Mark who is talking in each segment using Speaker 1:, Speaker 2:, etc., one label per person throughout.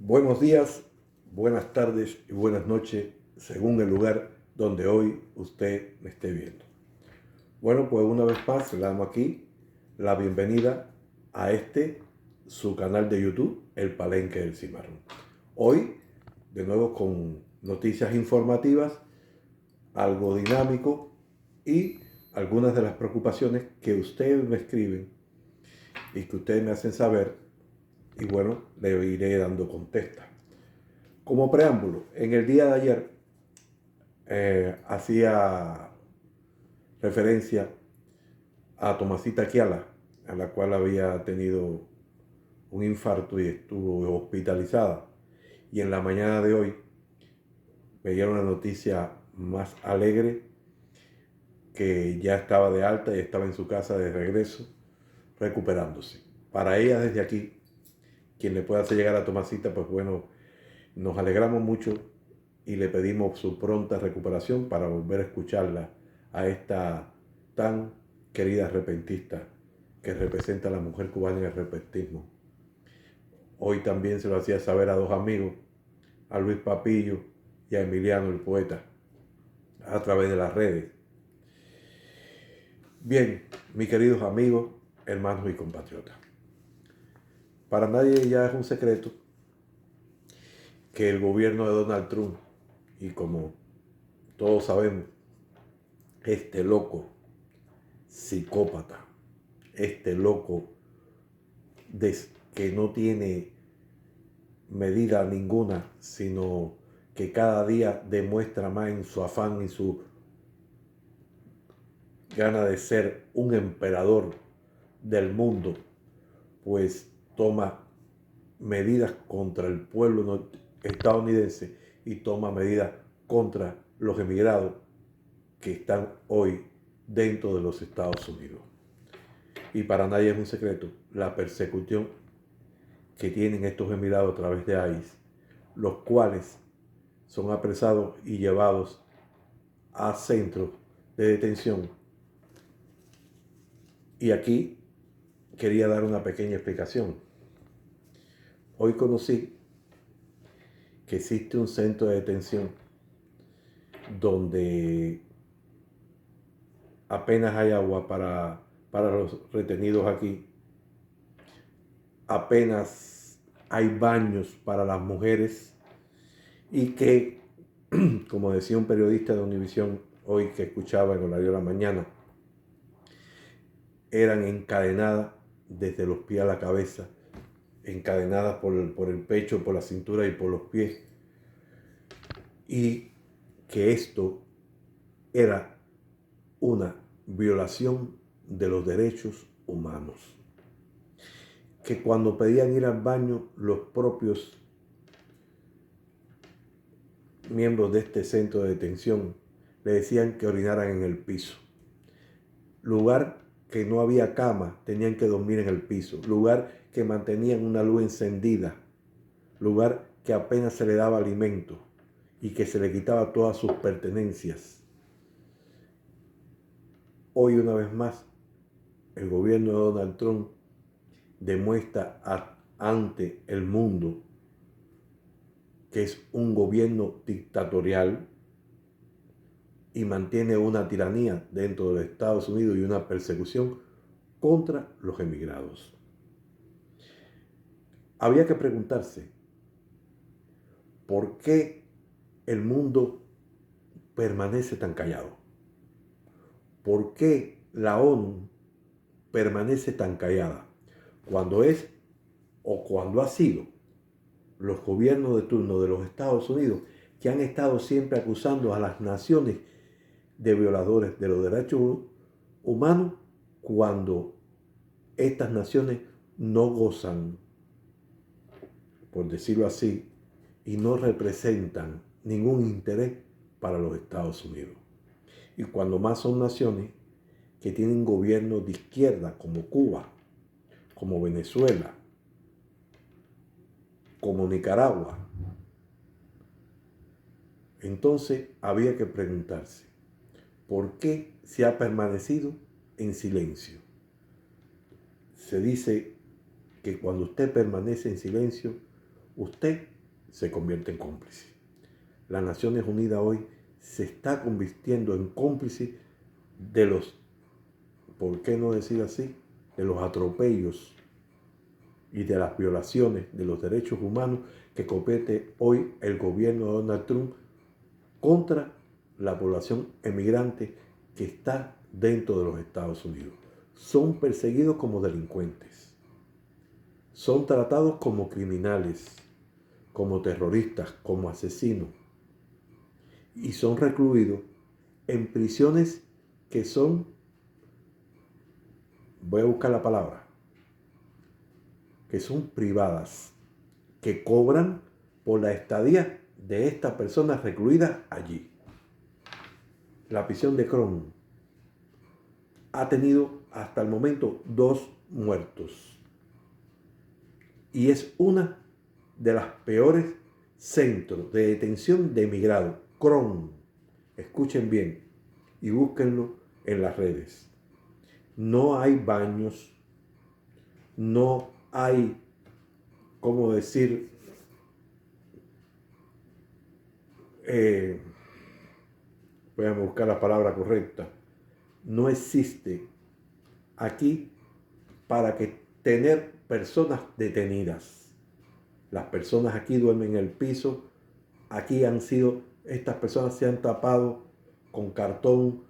Speaker 1: Buenos días, buenas tardes y buenas noches, según el lugar donde hoy usted me esté viendo. Bueno, pues una vez más le damos aquí la bienvenida a su canal de YouTube, El Palenque del Cimarrón. Hoy, de nuevo con noticias informativas, algo dinámico y algunas de las preocupaciones que ustedes me escriben y que ustedes me hacen saber, y bueno, le iré dando contesta. Como preámbulo, en el día de ayer hacía referencia a Tomasita Kiala, a la cual había tenido un infarto y estuvo hospitalizada. Y en la mañana de hoy me dieron una noticia más alegre, que ya estaba de alta y estaba en su casa de regreso, recuperándose. Para ella desde aquí, quien le pueda hacer llegar a Tomasita, pues bueno, nos alegramos mucho y le pedimos su pronta recuperación para volver a escucharla, a esta tan querida repentista que representa a la mujer cubana en el repentismo. Hoy también se lo hacía saber a dos amigos, a Luis Papillo y a Emiliano el poeta, a través de las redes. Bien, mis queridos amigos, hermanos y compatriotas, para nadie ya es un secreto que el gobierno de Donald Trump, y como todos sabemos, este loco psicópata, este loco que no tiene medida ninguna, sino que cada día demuestra más en su afán y su gana de ser un emperador del mundo, pues toma medidas contra el pueblo estadounidense y toma medidas contra los emigrados que están hoy dentro de los Estados Unidos. Y para nadie es un secreto la persecución que tienen estos emigrados a través de ICE, los cuales son apresados y llevados a centros de detención. Y aquí quería dar una pequeña explicación. Hoy conocí que existe un centro de detención donde apenas hay agua para los retenidos aquí, apenas hay baños para las mujeres y que, como decía un periodista de Univisión hoy que escuchaba en Horario de la Mañana, eran encadenadas desde los pies a la cabeza, encadenadas por el pecho, por la cintura y por los pies, y que esto era una violación de los derechos humanos. Que cuando pedían ir al baño, los propios miembros de este centro de detención le decían que orinaran en el piso. Lugar que no había cama, tenían que dormir en el piso. Lugar que mantenían una luz encendida. Lugar que apenas se le daba alimento y que se le quitaba todas sus pertenencias. Hoy, una vez más, el gobierno de Donald Trump demuestra ante el mundo que es un gobierno dictatorial y mantiene una tiranía dentro de Estados Unidos y una persecución contra los emigrados. Había que preguntarse, ¿por qué el mundo permanece tan callado? ¿Por qué la ONU permanece tan callada cuando es o cuando ha sido los gobiernos de turno de los Estados Unidos que han estado siempre acusando a las naciones de violadores de los derechos humanos, cuando estas naciones no gozan, por decirlo así, y no representan ningún interés para los Estados Unidos? Y cuando más son naciones que tienen gobiernos de izquierda, como Cuba, como Venezuela, como Nicaragua. Entonces había que preguntarse, ¿por qué se ha permanecido en silencio? Se dice que cuando usted permanece en silencio, usted se convierte en cómplice. Las Naciones Unidas hoy se está convirtiendo en cómplice de los, ¿por qué no decir así?, de los atropellos y de las violaciones de los derechos humanos que comete hoy el gobierno de Donald Trump contra la población emigrante que está dentro de los Estados Unidos. Son perseguidos como delincuentes, son tratados como criminales, como terroristas, como asesinos, y son recluidos en prisiones que son, voy a buscar la palabra, que son privadas, que cobran por la estadía de estas personas recluidas allí. La prisión de Cron ha tenido hasta el momento 2 muertos y es una de las peores centros de detención de emigrados. Cron, escuchen bien y búsquenlo en las redes. No hay baños, no hay, ¿cómo decir? Voy a buscar la palabra correcta. No existe aquí para que tener personas detenidas. Las personas aquí duermen en el piso. Aquí estas personas se han tapado con cartón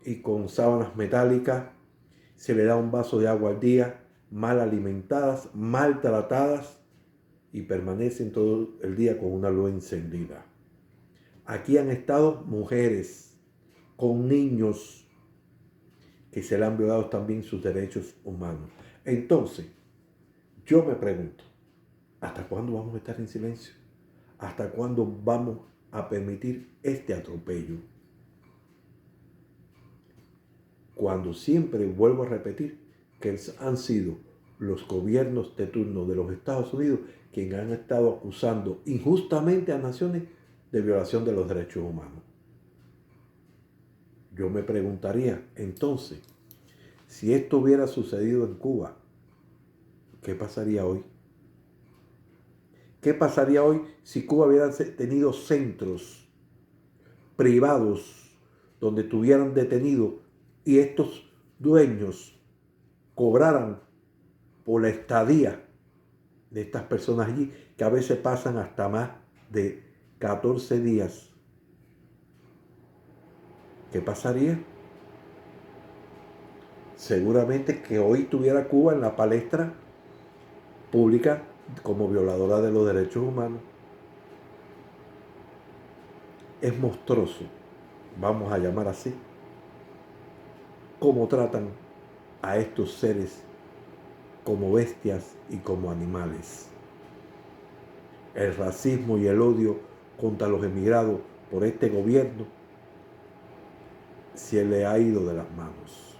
Speaker 1: y con sábanas metálicas. Se le da un vaso de agua al día, mal alimentadas, maltratadas y permanecen todo el día con una luz encendida. Aquí han estado mujeres con niños que se le han violado también sus derechos humanos. Entonces, yo me pregunto, ¿hasta cuándo vamos a estar en silencio? ¿Hasta cuándo vamos a permitir este atropello? Cuando siempre vuelvo a repetir que han sido los gobiernos de turno de los Estados Unidos quienes han estado acusando injustamente a naciones de violación de los derechos humanos. Yo me preguntaría, entonces, si esto hubiera sucedido en Cuba, ¿qué pasaría hoy? ¿Qué pasaría hoy si Cuba hubiera tenido centros privados donde tuvieran detenidos y estos dueños cobraran por la estadía de estas personas allí, que a veces pasan hasta más de 14 días? ¿Qué pasaría? Seguramente que hoy tuviera Cuba en la palestra pública como violadora de los derechos humanos. Es monstruoso, vamos a llamar así, cómo tratan a estos seres como bestias y como animales. El racismo y el odio contra los emigrados por este gobierno se le ha ido de las manos.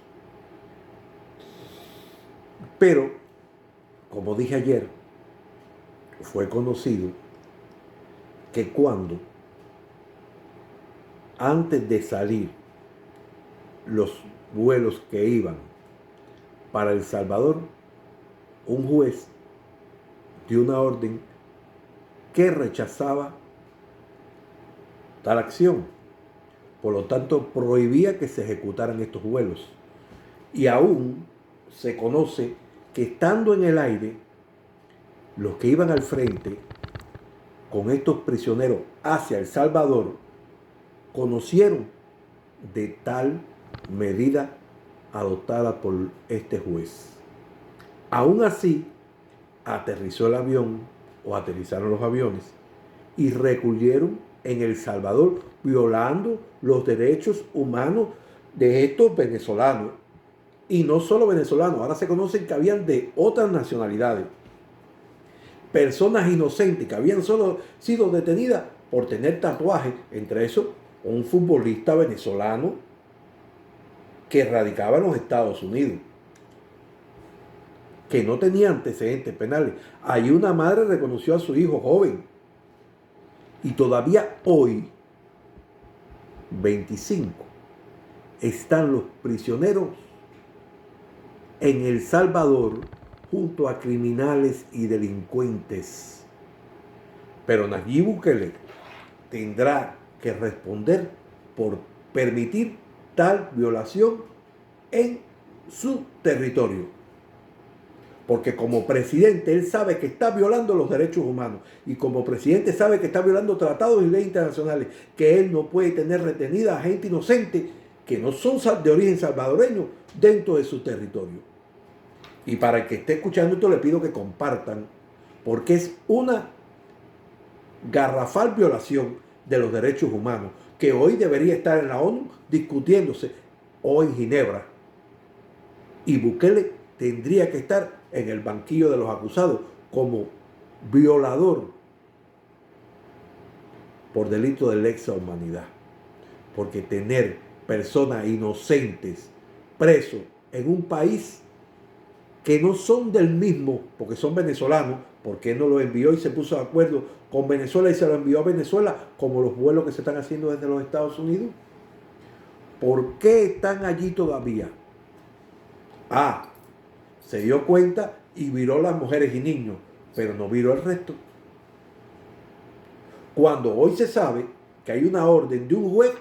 Speaker 1: Pero, como dije ayer, fue conocido que cuando, antes de salir los vuelos que iban para El Salvador, un juez dio una orden que rechazaba tal acción. Por lo tanto, prohibía que se ejecutaran estos vuelos. Y aún se conoce que estando en el aire, los que iban al frente con estos prisioneros hacia El Salvador conocieron de tal medida adoptada por este juez. Aún así, aterrizó el avión o aterrizaron los aviones y recluyeron en El Salvador, violando los derechos humanos de estos venezolanos. Y no solo venezolanos, ahora se conocen que habían de otras nacionalidades. Personas inocentes que habían solo sido detenidas por tener tatuajes, entre esos un futbolista venezolano que radicaba en los Estados Unidos, que no tenía antecedentes penales. Allí una madre reconoció a su hijo joven. Y todavía hoy, 25, están los prisioneros en El Salvador junto a criminales y delincuentes Pero Nayib Bukele tendrá que responder por permitir tal violación en su territorio. Porque como presidente él sabe que está violando los derechos humanos y como presidente sabe que está violando tratados y leyes internacionales, que él no puede tener retenida a gente inocente que no son de origen salvadoreño dentro de su territorio. Y para el que esté escuchando esto le pido que compartan, porque es una garrafal violación de los derechos humanos que hoy debería estar en la ONU discutiéndose, o en Ginebra. Y Bukele tendría que estar en el banquillo de los acusados como violador por delito de lesa humanidad. Porque tener personas inocentes presos en un país que no son del mismo, porque son venezolanos, porque él no lo envió y se puso de acuerdo con Venezuela y se lo envió a Venezuela, como los vuelos que se están haciendo desde los Estados Unidos? ¿Por qué están allí todavía? Se dio cuenta y viró las mujeres y niños, pero no viró el resto. Cuando hoy se sabe que hay una orden de un juez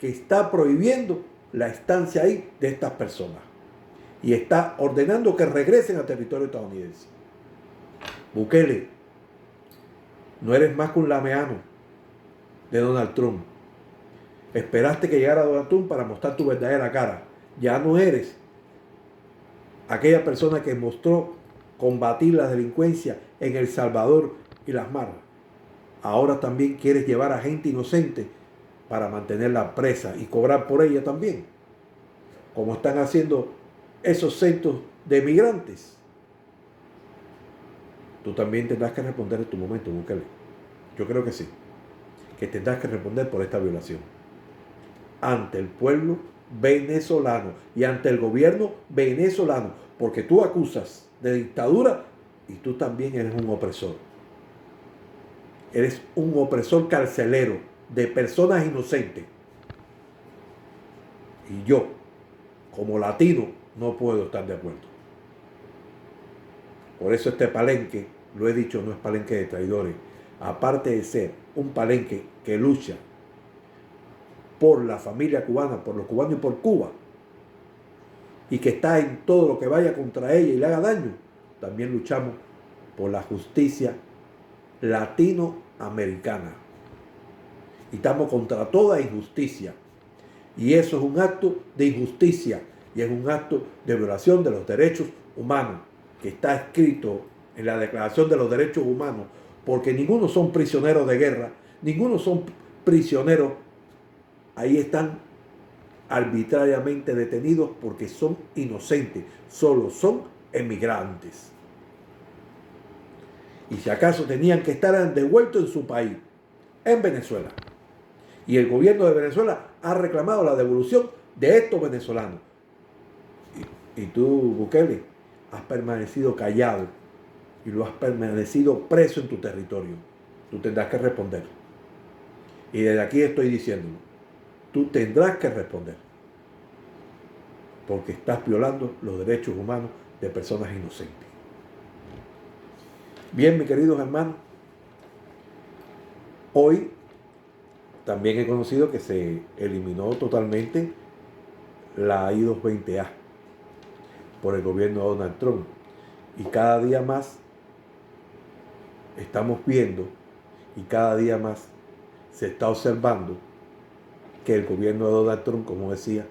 Speaker 1: que está prohibiendo la estancia ahí de estas personas y está ordenando que regresen a territorio estadounidense. Bukele, no eres más que un lameano de Donald Trump. Esperaste que llegara Donald Trump para mostrar tu verdadera cara. Ya no eres aquella persona que mostró combatir la delincuencia en El Salvador y las maras. Ahora también quieres llevar a gente inocente para mantenerla presa y cobrar por ella también, como están haciendo esos centros de migrantes. Tú también tendrás que responder en tu momento, Bukele. Yo creo que sí, que tendrás que responder por esta violación ante el pueblo venezolano y ante el gobierno venezolano, porque tú acusas de dictadura y tú también eres un opresor. Eres un opresor carcelero de personas inocentes. Y yo, como latino, no puedo estar de acuerdo. Por eso este palenque, lo he dicho, no es palenque de traidores. Aparte de ser un palenque que lucha por la familia cubana, por los cubanos y por Cuba, y que está en todo lo que vaya contra ella y le haga daño, también luchamos por la justicia latinoamericana. Y estamos contra toda injusticia. Y eso es un acto de injusticia y es un acto de violación de los derechos humanos, que está escrito en la Declaración de los Derechos Humanos, porque ninguno son prisioneros de guerra, ninguno son prisioneros. Ahí están arbitrariamente detenidos porque son inocentes, solo son emigrantes. Y si acaso tenían que estar devueltos en su país, en Venezuela. Y el gobierno de Venezuela ha reclamado la devolución de estos venezolanos. Y tú, Bukele, has permanecido callado y lo has permanecido preso en tu territorio. Tú tendrás que responder. Y desde aquí estoy diciéndolo. Tú tendrás que responder. Porque estás violando los derechos humanos de personas inocentes. Bien, mis queridos hermanos, hoy también he conocido que se eliminó totalmente la I-220A por el gobierno de Donald Trump. Y cada día más estamos viendo y cada día más se está observando que el gobierno de Donald Trump, como decía,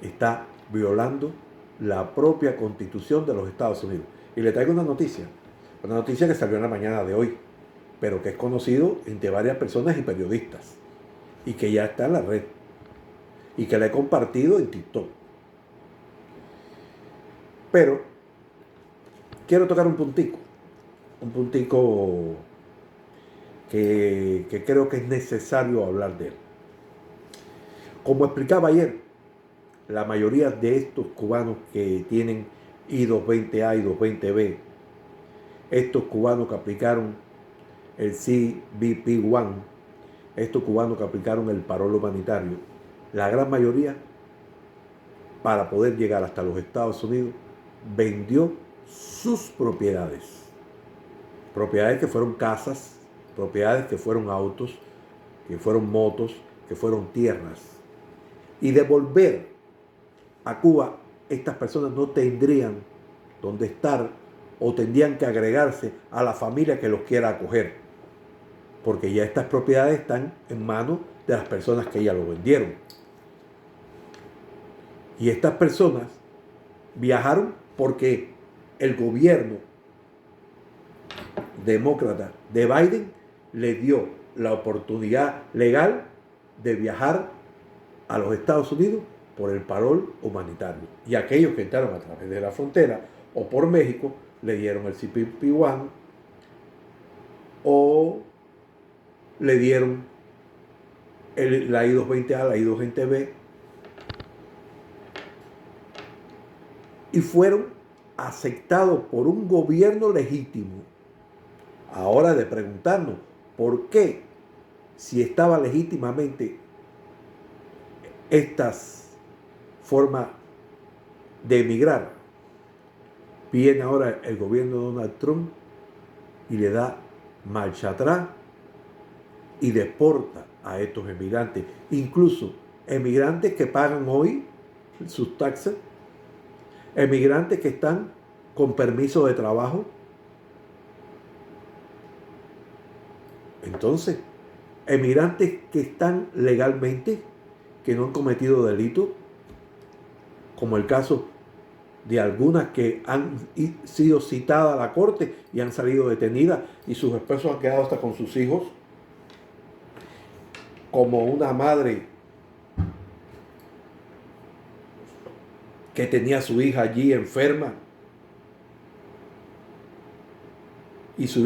Speaker 1: está violando la propia Constitución de los Estados Unidos. Y le traigo una noticia que salió en la mañana de hoy, pero que es conocido entre varias personas y periodistas, y que ya está en la red, y que la he compartido en TikTok. Pero quiero tocar un puntico que creo que es necesario hablar de él. Como explicaba ayer, la mayoría de estos cubanos que tienen I-220A y I-220B, estos cubanos que aplicaron el CBP-1, estos cubanos que aplicaron el parol humanitario, la gran mayoría, para poder llegar hasta los Estados Unidos, vendió sus propiedades que fueron casas, propiedades que fueron autos, que fueron motos, que fueron tierras. Y de volver a Cuba, estas personas no tendrían donde estar o tendrían que agregarse a la familia que los quiera acoger, porque ya estas propiedades están en manos de las personas que ya lo vendieron. Y estas personas viajaron porque el gobierno demócrata de Biden le dio la oportunidad legal de viajar a los Estados Unidos por el parol humanitario. Y aquellos que entraron a través de la frontera o por México le dieron el CPP-1 o le dieron la I-220A, la I-220B, y fueron aceptados por un gobierno legítimo. Ahora de preguntarnos por qué, si estaba legítimamente estas formas de emigrar, viene ahora el gobierno de Donald Trump y le da marcha atrás y deporta a estos emigrantes, incluso emigrantes que pagan hoy sus taxes, emigrantes que están con permiso de trabajo. Entonces, emigrantes que están legalmente, que no han cometido delitos, como el caso de algunas que han sido citadas a la corte y han salido detenidas y sus esposos han quedado hasta con sus hijos, como una madre que tenía a su hija allí enferma y su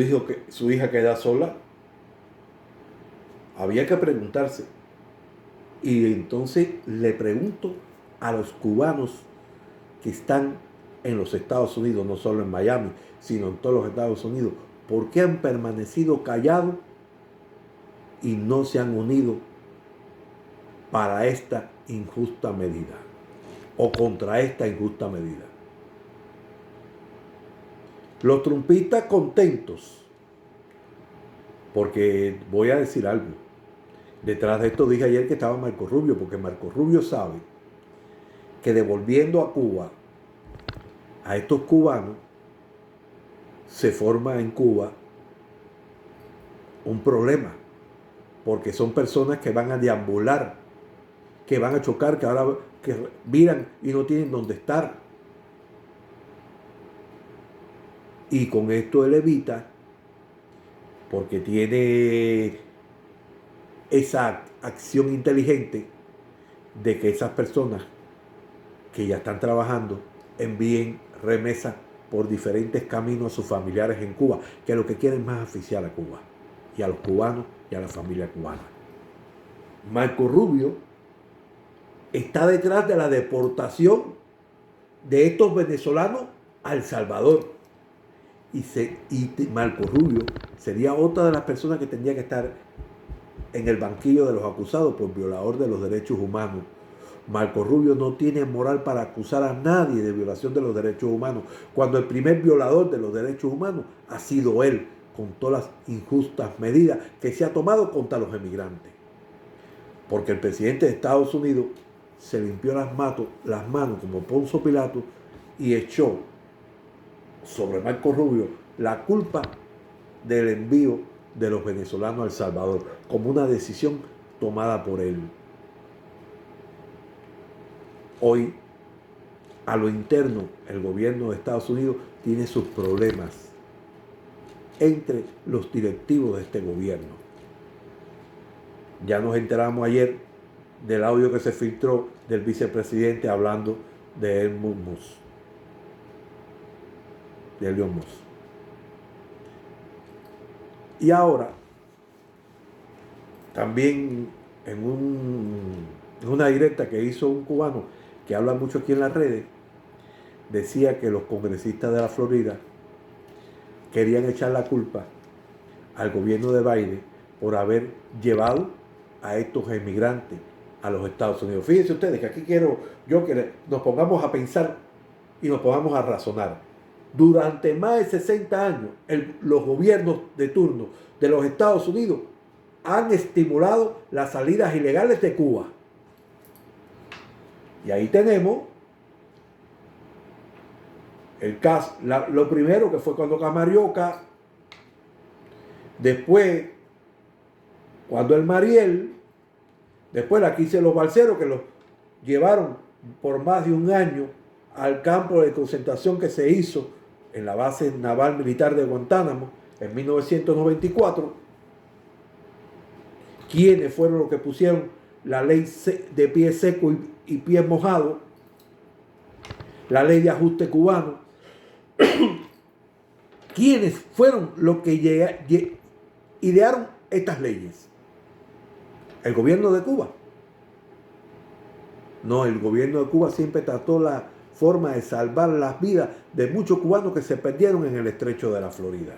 Speaker 1: hija queda sola. Había que preguntarse. Y entonces le pregunto a los cubanos que están en los Estados Unidos, no solo en Miami, sino en todos los Estados Unidos, ¿por qué han permanecido callados y no se han unido para esta injusta medida o contra esta injusta medida? Los trumpistas contentos, porque voy a decir algo. Detrás de esto dije ayer que estaba Marco Rubio, porque Marco Rubio sabe que devolviendo a Cuba a estos cubanos, se forma en Cuba un problema, porque son personas que van a deambular, que van a chocar, que ahora que miran y no tienen dónde estar. Y con esto él evita, porque tiene esa acción inteligente de que esas personas que ya están trabajando envíen remesas por diferentes caminos a sus familiares en Cuba, que lo que quieren es más asfixiar a Cuba y a los cubanos y a la familia cubana. Marco Rubio está detrás de la deportación de estos venezolanos a El Salvador. Y Marco Rubio sería otra de las personas que tendría que estar en el banquillo de los acusados por violador de los derechos humanos. Marco Rubio no tiene moral para acusar a nadie de violación de los derechos humanos, cuando el primer violador de los derechos humanos ha sido él, con todas las injustas medidas que se ha tomado contra los emigrantes. Porque el presidente de Estados Unidos se limpió las manos como Poncio Pilato y echó sobre Marco Rubio la culpa del envío de los venezolanos a El Salvador, como una decisión tomada por él. Hoy, a lo interno, el gobierno de Estados Unidos tiene sus problemas entre los directivos de este gobierno. Ya nos enteramos ayer del audio que se filtró del vicepresidente hablando de Elon Musk. Y ahora, también en una directa que hizo un cubano que habla mucho aquí en las redes, decía que los congresistas de la Florida querían echar la culpa al gobierno de Biden por haber llevado a estos emigrantes a los Estados Unidos. Fíjense ustedes que aquí quiero yo que nos pongamos a pensar y nos pongamos a razonar. Durante más de 60 años, los gobiernos de turno de los Estados Unidos han estimulado las salidas ilegales de Cuba. Y ahí tenemos el caso, lo primero que fue cuando Camarioca, después cuando el Mariel, después la quise los balseros que los llevaron por más de un año al campo de concentración que se hizo en la base naval militar de Guantánamo en 1994. ¿Quiénes fueron los que pusieron la ley de pie seco y pie mojado? La ley de ajuste cubano. ¿Quiénes fueron los que idearon estas leyes? ¿El gobierno de Cuba? No, el gobierno de Cuba siempre trató la forma de salvar las vidas de muchos cubanos que se perdieron en el estrecho de la Florida.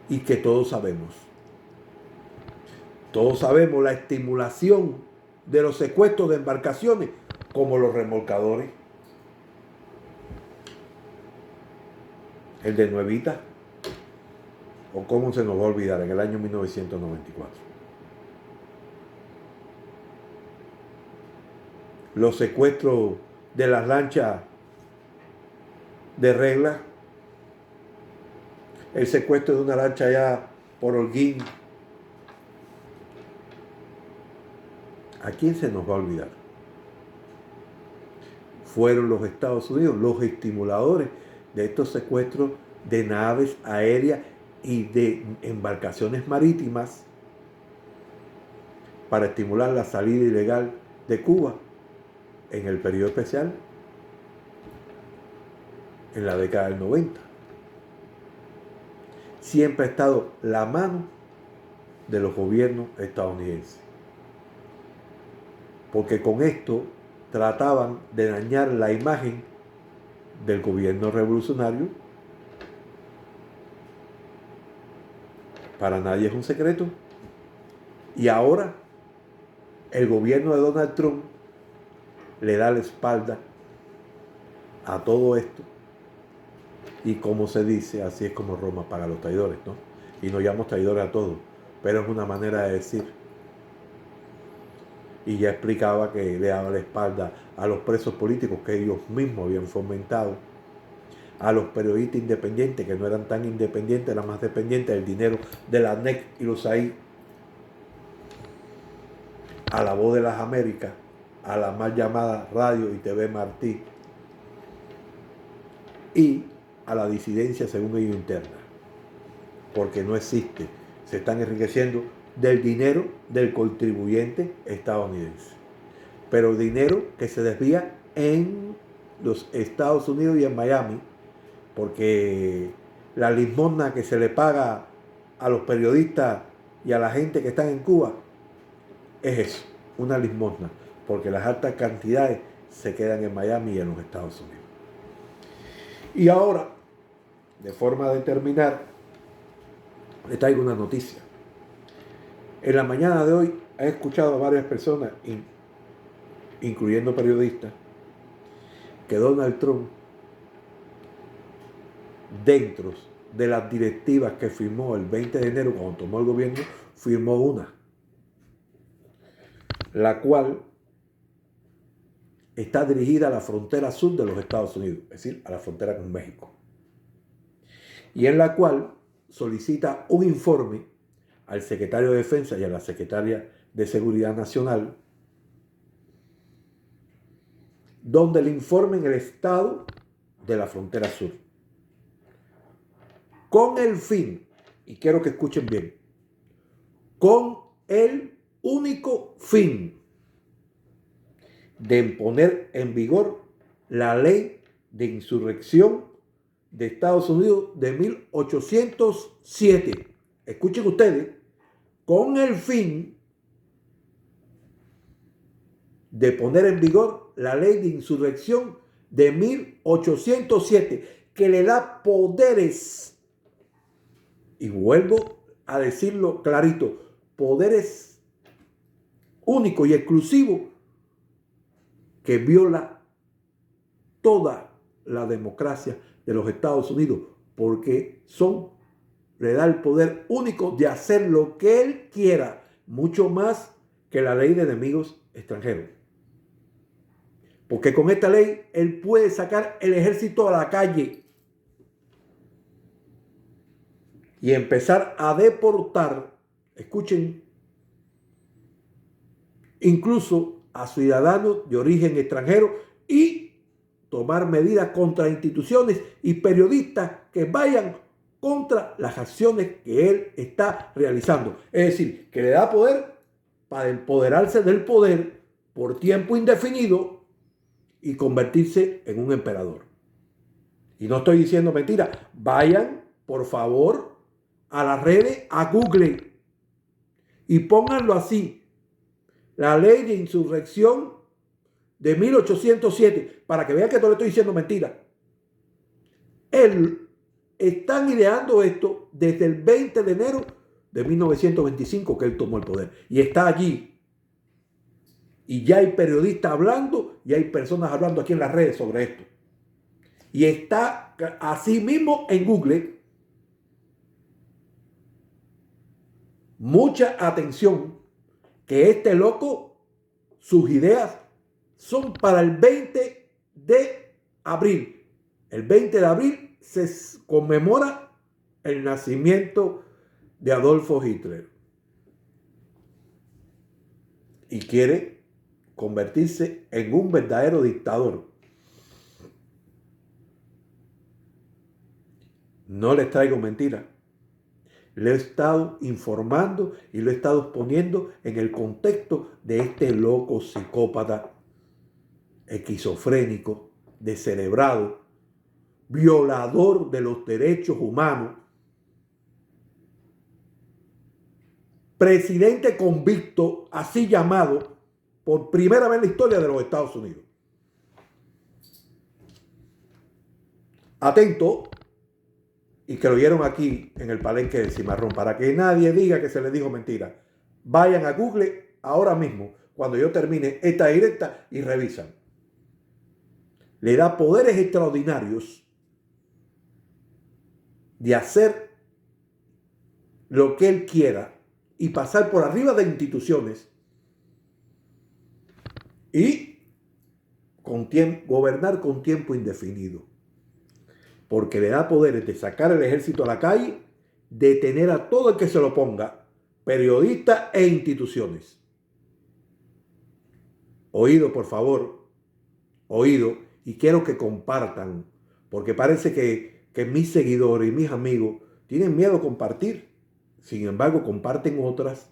Speaker 1: Y que todos sabemos la estimulación de los secuestros de embarcaciones como los remolcadores. El de Nuevita, o cómo se nos va a olvidar, en el año 1994. Los secuestros de las lanchas de regla, el secuestro de una lancha allá por Holguín. ¿A quién se nos va a olvidar? Fueron los Estados Unidos los estimuladores de estos secuestros de naves aéreas y de embarcaciones marítimas para estimular la salida ilegal de Cuba en el periodo especial en la década del 90. Siempre ha estado la mano de los gobiernos estadounidenses, porque con esto trataban de dañar la imagen del gobierno revolucionario. Para nadie es un secreto. Y ahora el gobierno de Donald Trump le da la espalda a todo esto. Y como se dice, así es como Roma paga a los traidores, ¿no? Y nos llamamos traidores a todos, pero es una manera de decir. Y ya explicaba que le daba la espalda a los presos políticos que ellos mismos habían fomentado, a los periodistas independientes que no eran tan independientes, eran más dependientes del dinero de la NEC y los AI, a la Voz de las Américas, a la mal llamada Radio y TV Martí, y a la disidencia según ellos interna, porque no existe, se están enriqueciendo del dinero del contribuyente estadounidense, pero dinero que se desvía en los Estados Unidos y en Miami, porque la limosna que se le paga a los periodistas y a la gente que están en Cuba es eso, una limosna, porque las altas cantidades se quedan en Miami y en los Estados Unidos. Y ahora, de forma de terminar, le traigo una noticia. En la mañana de hoy he escuchado a varias personas, incluyendo periodistas, que Donald Trump, dentro de las directivas que firmó el 20 de enero cuando tomó el gobierno, firmó una, la cual está dirigida a la frontera sur de los Estados Unidos, es decir, a la frontera con México, y en la cual solicita un informe al secretario de Defensa y a la secretaria de Seguridad Nacional, donde le informen el estado de la frontera sur, con el fin, y quiero que escuchen bien, con el único fin de poner en vigor la ley de insurrección de Estados Unidos de 1807. Escuchen ustedes, con el fin de poner en vigor la ley de insurrección de 1807, que le da poderes, y vuelvo a decirlo clarito, poderes únicos y exclusivos que viola toda la democracia de los Estados Unidos, porque le da el poder único de hacer lo que él quiera, mucho más que la ley de enemigos extranjeros. Porque con esta ley él puede sacar el ejército a la calle y empezar a deportar, escuchen, incluso a ciudadanos de origen extranjero, y tomar medidas contra instituciones y periodistas que vayan contra las acciones que él está realizando. Es decir, que le da poder para empoderarse del poder por tiempo indefinido y convertirse en un emperador. Y no estoy diciendo mentira. Vayan, por favor, a las redes, a Google, y pónganlo así: la ley de insurrección de 1807, para que vean que no le estoy diciendo mentira. Están ideando esto desde el 20 de enero de 1925 que él tomó el poder. Y está allí. Y ya hay periodistas hablando y hay personas hablando aquí en las redes sobre esto. Y está así mismo en Google. Mucha atención, que este loco, sus ideas son para el 20 de abril. El 20 de abril se conmemora el nacimiento de Adolfo Hitler. Y quiere convertirse en un verdadero dictador. No les traigo mentiras. Le he estado informando y lo he estado poniendo en el contexto de este loco psicópata, esquizofrénico, descerebrado, violador de los derechos humanos, presidente convicto, así llamado, por primera vez en la historia de los Estados Unidos. Atento, y que lo oyeron aquí en el palenque del Cimarrón, para que nadie diga que se les dijo mentira. Vayan a Google ahora mismo, cuando yo termine esta directa, y revisan. Le da poderes extraordinarios de hacer lo que él quiera y pasar por arriba de instituciones y gobernar con tiempo indefinido. Porque le da poderes de sacar el ejército a la calle, detener a todo el que se lo ponga, periodistas e instituciones. Oído, por favor, oído, y quiero que compartan, porque parece que mis seguidores y mis amigos tienen miedo a compartir. Sin embargo, comparten otras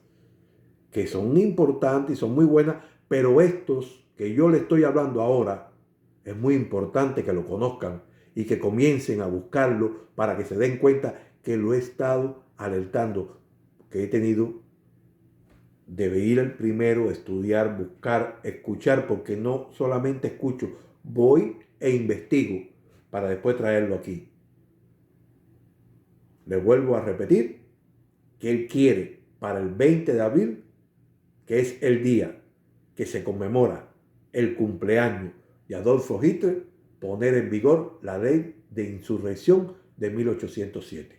Speaker 1: que son importantes y son muy buenas, pero estos que yo les estoy hablando ahora, es muy importante que lo conozcan y que comiencen a buscarlo para que se den cuenta que lo he estado alertando, que he tenido de ir el primero, estudiar, buscar, escuchar, porque no solamente escucho, voy e investigo para después traerlo aquí. Le vuelvo a repetir que él quiere para el 20 de abril, que es el día que se conmemora el cumpleaños de Adolfo Hitler, poner en vigor la ley de insurrección de 1807,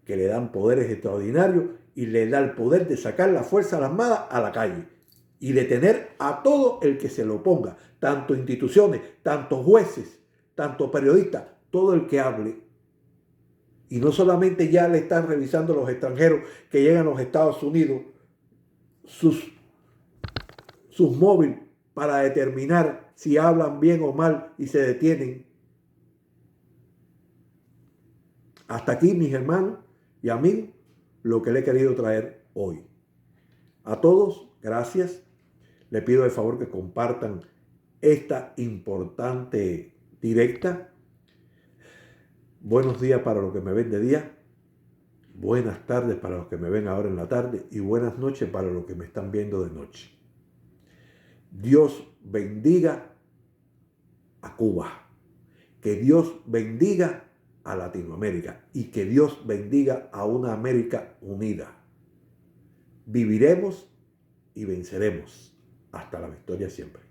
Speaker 1: que le dan poderes extraordinarios y le da el poder de sacar la Fuerza Armada a la calle y detener a todo el que se lo ponga, tanto instituciones, tanto jueces, tanto periodistas, todo el que hable. Y no solamente ya le están revisando los extranjeros que llegan a los Estados Unidos sus móviles para determinar si hablan bien o mal y se detienen. Hasta aquí, mis hermanos y amigos, lo que le he querido traer hoy. A todos, gracias. Le pido el favor que compartan esta importante directa. Buenos días para los que me ven de día. Buenas tardes para los que me ven ahora en la tarde. Y buenas noches para los que me están viendo de noche. Dios bendiga a Cuba. Que Dios bendiga a Latinoamérica. Y que Dios bendiga a una América unida. Viviremos y venceremos hasta la victoria siempre.